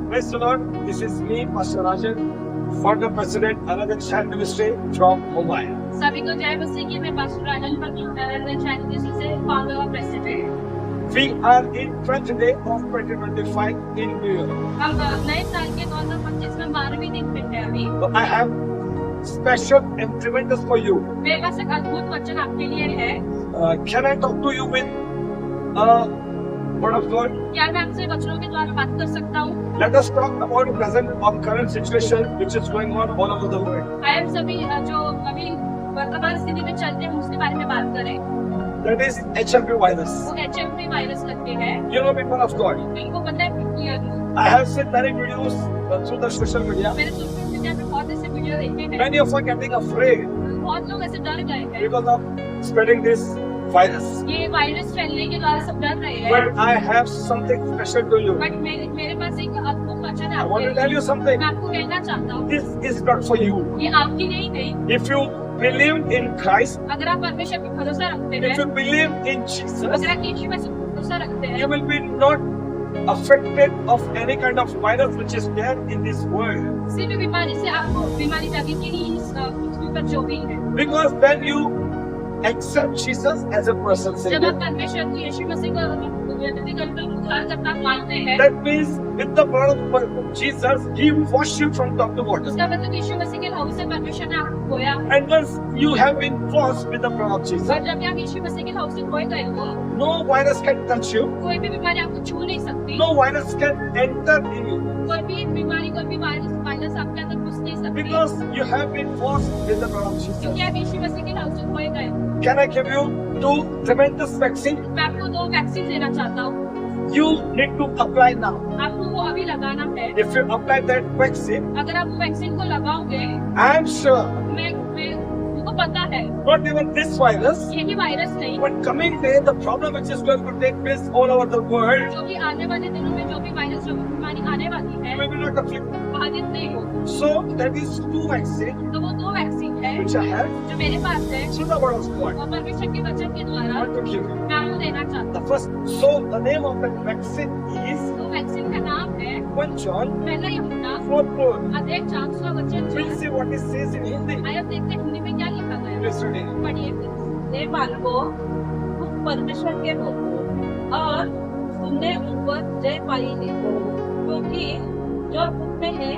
Praise the Lord. This is me, Pastor Rajan, founder president, Another Child Ministry from Mumbai. सभी को जय मसीह की। मैं पास्टर राजन से फाउंडर और president. We are in 20th day of 2025 in New York. हम नए साल के 2025 में 12वीं दिन पे हैं अभी। So I have special and tremendous for you. मेरे पास एक अद्भुत वचन आपके लिए है। Can I talk to you with word of God? क्या मैं आपसे वचनों के द्वारा बात कर सकता हूँ? Let us talk about the present or current situation which is going on all over the world. आइए हम सभी जो अभी वर्तमान स्थिति में चलते हैं उसके बारे में बात करें। That is HIV virus. वो HMV वायरस करके है। You know, people of God, इनको पता है कि I have seen many videos through the social media. मैंने सोशल मीडिया पे बहुत ऐसे वीडियो देखे हैं। Many of us are getting afraid बहुत लोग ऐसे डर गए हैं। because of spreading this virus. ये वायरस फैलने के द्वारा सब डर रहे हैं। But I have something special to you. But मेरे पास एक अद्भुत वचन है I want to आपके tell you something. मैं आपको कहना चाहता हूँ। This is not for you. ये आपकी नहीं। If you believe in Christ, अगर आप परमेश्वर पे भरोसा रखते if हैं, you believe in Jesus, अगर आप यीशु में से भरोसा रखते हैं, you will be not affected of any kind of virus which is there in this world. किसी भी बीमारी से आपको बीमारी लगेगी नहीं इस पृथ्वी पर जो भी है। Because when you accept Jesus as a personal जब Savior, आप परमेश्वर को यीशु मसीह को व्यक्तिगत उद्धार करता मानते हैं, that means with the blood of Jesus, He washed you from top to bottom. उसका मतलब यीशु मसीह के लहू से परमेश्वर ने आपको धोया। And once you have been washed with the blood of Jesus, और जब आप यीशु मसीह के लहू से धोए गए हो, no virus can touch you, कोई भी बीमारी आपको छू नहीं सकती। no virus can enter in you, कोई भी बीमारी, कोई भी वायरस आपके अंदर घुस नहीं सकती। because you have been washed with the blood of Jesus. क्योंकि आप यीशु मसीह के लहू से धोए गए हो। Can I give you two tremendous vaccine? मैं आपको 2 वैक्सीन देना चाहता हूँ। You need to apply now. आपको वो अभी लगाना है। If you apply that vaccine, अगर आप वैक्सीन को लगाओगे, I am sure मुझको पता है, not even this virus, यही वायरस नहीं, but coming day, the problem which is going to take place all over the world, जो भी आने वाले दिनों में जो भी वायरस, जो भी बीमारी आने वाली है, you will be not afflicted. बाधित नहीं हो। So that is two vaccine तो वो 2 वैक्सीन है which I have जो मेरे पास है through the word of God. और परमेश्वर के वचन के I द्वारा want to give you. मैं आपको देना चाहता The first, so the name of that vaccine is हूँ। तो वैक्सीन का नाम है 1 John पहला यूहन्ना 4:4. अध्याय 4 उसका वचन We'll see what it says in Hindi. आइए अब देखते हैं हिंदी में क्या लिखा गया है। Please read it. पढ़िए फिर। हे बालकों, तुम परमेश्वर के हो और तुमने उन पर जय पाई है, क्योंकि जो तुम में है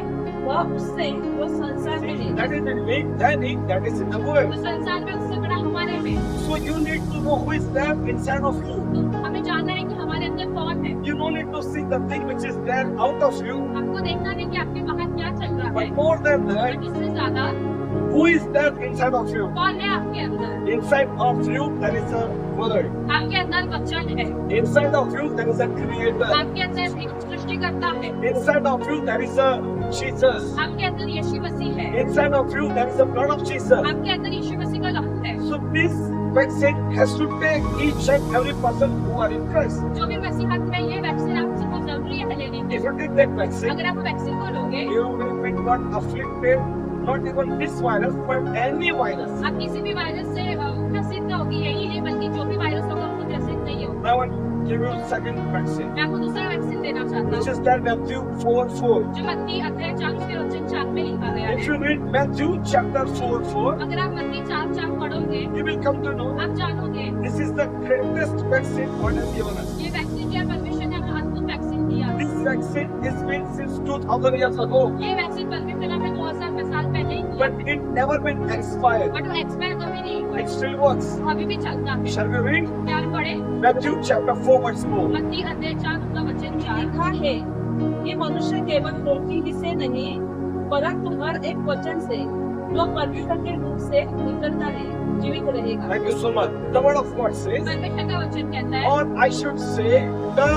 वह उससे जो संसार में है। That is in me, that is in the world. तो संसार में उससे बड़ा हमारे में। So you need to know who is there inside of you. तो हमें जानना है कि हमारे अंदर कौन है। You don't need to see the thing which is there out of you, आपको देखना है कि आपके बाहर क्या चल रहा है। but more than और that, इससे ज्यादा who is there inside of you? कौन है आपके अंदर। Inside of you, there is a word. आपके अंदर वचन है। Inside of you, there is a creator. आपके अंदर एक सृष्टिकर्ता है। Inside of you, there is a Jesus. आपके अंदर यीशु मसीह है। Inside of you, there is the blood of Jesus. आपके अंदर यीशु मसीह का लहू है। So this vaccine has to take each and every person who are in Christ. जो भी मसीहत में ये वैक्सीन आपसे बहुत जरूरी है लेने की। If you take that vaccine, अगर आप वैक्सीन को लोगे, you will be not afflicted, not even this virus, but any virus. आप किसी भी वायरस से ग्रसित न होगी। यही नहीं बल्कि जो भी वायरस होगा उसको ग्रसित नहीं होगा। Now I want to give you second vaccine, मैं आपको दूसरा वैक्सीन देना चाहता which हूँ, is that Matthew 4:4. जो मत्ती अध्याय 4 उसके वचन 4 में लिखा गया If है। you read Matthew chapter 4:4, अगर आप मत्ती 4:4 पढ़ोगे, you will come to know आप जानोगे this is the greatest vaccine God has given us. ये वैक्सीन जो है परमेश्वर ने हमें अद्भुत वैक्सीन दिया। This vaccine is been since 2000 years ago, ये वैक्सीन परमेश्वर ने हमें 2000 साल पहले ही दिया, but it never been expired. But वो एक्सपायर कभी नहीं हुआ। It still works. अभी भी चलता है। Shall we read क्या पढ़े? Matthew chapter 4:4? मत्ती अध्याय 4 उसका वचन 4। लिखा है कि मनुष्य केवल रोटी ही से नहीं, परंतु हर एक वचन से जो परमेश्वर के मुख से निकलता है जीवित रहेगा। Thank you so much. The word of God says, परमेश्वर का वचन कहता है, or I should say, the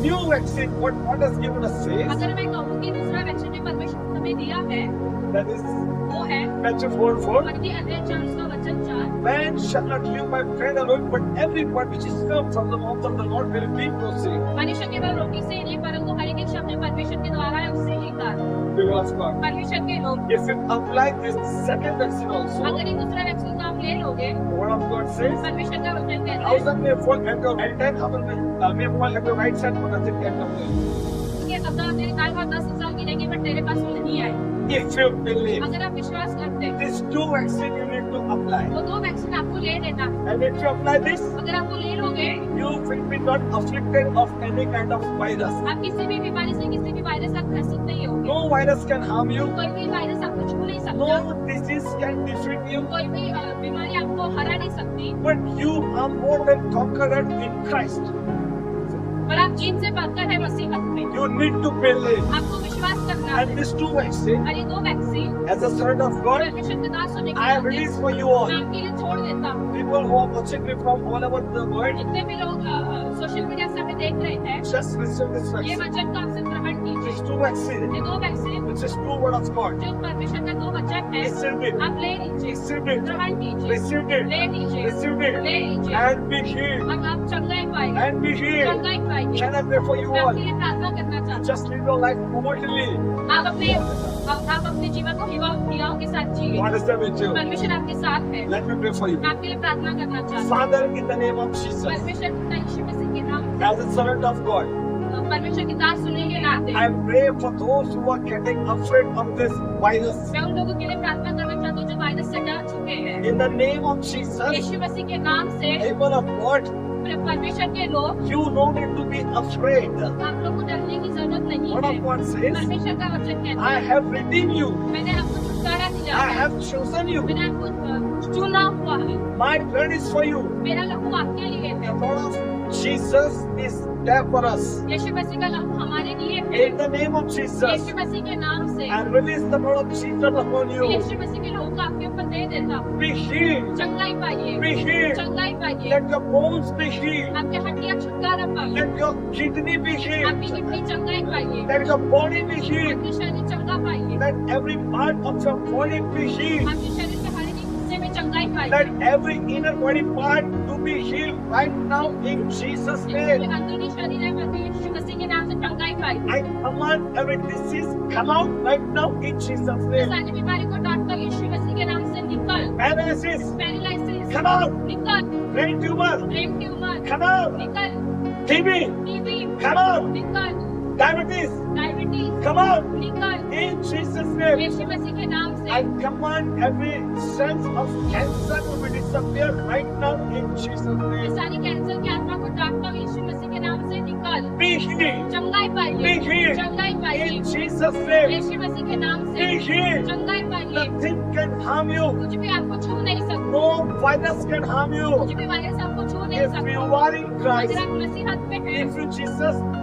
new vaccine what God has given us says, अगर मैं कहूँ कि दूसरा वैक्सीन जो परमेश्वर ने हमें दिया है that is वो है Matthew 4:4. मत्ती अध्याय 4 उसका वचन 4। Man shall not live by bread alone, but every word which is come from the mouth of the Lord will be proceed. मनुष्य केवल रोटी से नहीं परंतु हर एक शब्द परमेश्वर के द्वारा है उससे ही का। People of God. परमेश्वर के लोग If you apply this second vaccine also, अगर ये दूसरा वैक्सीन को आप ले लोगे, the word of God says, परमेश्वर का वचन कहता है 1,000 may fall at your right hand, 1,000 may fall at your right side, but nothing can come near you. कि अगर तेरे नाम पर 10,000 गिनेंगे पर तेरे पास वो नहीं आए। If you believe, अगर आप विश्वास करते हैं these 2 vaccines you need to apply. तो 2 वैक्सीन आपको ले लेना है। And if you apply this, अगर आप वो ले लोगे, you will be not afflicted of any kind of virus. आप किसी भी बीमारी से, किसी भी वायरस से आप ग्रसित नहीं होंगे। No virus can harm you. कोई भी वायरस आपको छू नहीं सकता। No disease can defeat you. कोई भी बीमारी आपको हरा नहीं सकती। But you are more than conqueror in Christ. और आप जीत से बढ़कर है मसीहत में। You need to believe. आपको विश्वास करना है। And these 2 vaccines, और ये 2 vaccine as a servant of God, परमेश्वर की बात सुनने के I have बाद released for you मैं all. आपके लिए छोड़ देता हूँ। People who are watching me from all over the world, जितने भी लोग सोशल मीडिया से हमें देख रहे हैं, just receive this ये vaccine. वचन का आपसे ग्रहण These कीजिए। 2 vaccines, ये 2 vaccine which is true word of God. जो परमेश्वर का 2 वचन है, Receive it. आप ले लीजिए, Receive it. ग्रहण कीजिए, Receive it. ले लीजिए, Receive it. ले लीजिए, And be healed. अब आप चंगाई पाएंगे, And be healed. चंगाई पाएंगे। Can I pray for you मैं all? आपके लिए प्रार्थना करना चाहता Just live your life boldly. हूँ। आप अपने जीवन को हिवाओं के साथ जिए। God is there with you. परमेश्वर आपके साथ है। Let me pray for you. मैं आपके लिए प्रार्थना करना चाहता हूँ। Father, in the name of Jesus, परमेश्वर पिता यीशु मसीह के नाम as a servant of God, से परमेश्वर की दास सुनने के नाते I pray for those who are getting afraid of this virus. मैं उन लोगों के लिए प्रार्थना करना चाहता हूँ जो वायरस से डर चुके हैं। In the name of Jesus, यीशु मसीह के नाम से people of God, परमेश्वर के लोग, you don't need to be afraid. आप लोग को डरने की जरूरत नहीं What है। of God says, परमेश्वर का वचन कहता I है, have redeemed you. मैंने आपको छुटकारा दिया I है, have chosen you. मैंने आपको चुना हुआ है, My blood is for you. मेरा लहू आपके लिए The है। blood of Jesus is there for us. यीशु मसीह का लहू हमारे लिए है। In the name of Jesus, यीशु मसीह के नाम से I release the blood of Jesus upon you. यीशु मसीह के लहू को आपके ऊपर दे देता हूँ। Be healed. चंगाई पाइए, Be healed. चंगाई पाइए, Let your bones be healed. आपके हड्डियाँ छुटकारा पाइए, Let your kidney be healed. आपकी किडनी चंगाई पाइए, Let your body be healed. आपके शरीर चंगा पाइए, Let every part of your body be healed. आपके शरीर के हर एक हिस्से में चंगाई पाइए। Let every inner body part to be healed right now in Jesus' जिसमें name. अंदरूनी शरीर है, वह यीशु मसीह के नाम से चंगाई पाइए। I command every disease come out right now in Jesus' इस name. सारी बीमारी को डांटकर यीशु मसीह के नाम से निकल। Paralysis, paralysis come out. निकल, Brain tumor, brain tumour come out. निकल, TB, टीबी come out. निकल, Diabetes, डायबिटीज come out. निकल, In Jesus' name. यीशु मसीह के नाम से I command every sense of cancer to be disappear right now in Jesus' ये name. सारी cancer की आत्मा को डांटकर यीशु मसीह के नाम से निकल। Be healed. चंगाई Be पाइए, healed. चंगाई पाइए, In Jesus' name. यीशु मसीह के नाम से Be healed. चंगाई पाइए। Nothing can harm you. कुछ भी आपको छू नहीं सकता, No virus can harm you. कुछ भी वायरस आपको छू नहीं If you सकता। are in अगर Christ, आप मसीहत में हैं,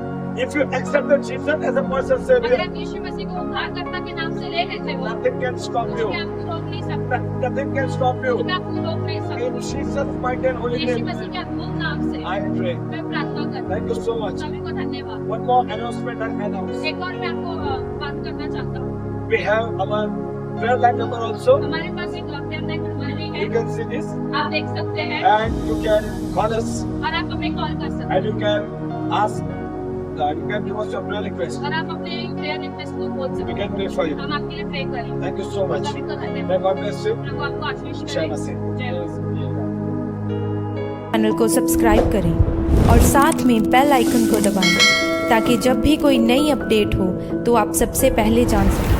if you accept the Jesus as a personal अगर Savior, आप यीशु मसीह को उद्धारकर्ता के नाम से ले लेते हो, nothing can stop कुछ you. भी आपको रोक नहीं सकता, Nothing can stop कुछ you. भी आपको रोक नहीं In सकता। Jesus' mighty and holy Yeshu name, मसीह के अद्भुत नाम से I pray. मैं प्रार्थना करती Thank you so much. हूँ। सभी को धन्यवाद। One more announcement I announce. एक और मैं आपको बात करना चाहता हूँ। We have our prayer line number also. हमारे पास एक लॉकडाउन लाइन नंबर भी You है, can see this, आप देख सकते हैं and you can call us, और आप हमें कॉल कर सकते and you can ask. You can give us your prayer request. हैं और आप अपने प्रेयर रिक्वेस्ट को बोल सकते We हैं। can pray for you. हम आपके लिए प्रे करें। Thank you so much. सभी को धन्यवाद। May God bless you. प्रभु आपको आशीष जय करे। मसीह। जय मसीह। चैनल को सब्सक्राइब करें और साथ में बेल आइकन को दबाएं ताकि जब भी कोई नई अपडेट हो तो आप सबसे पहले जान सकें।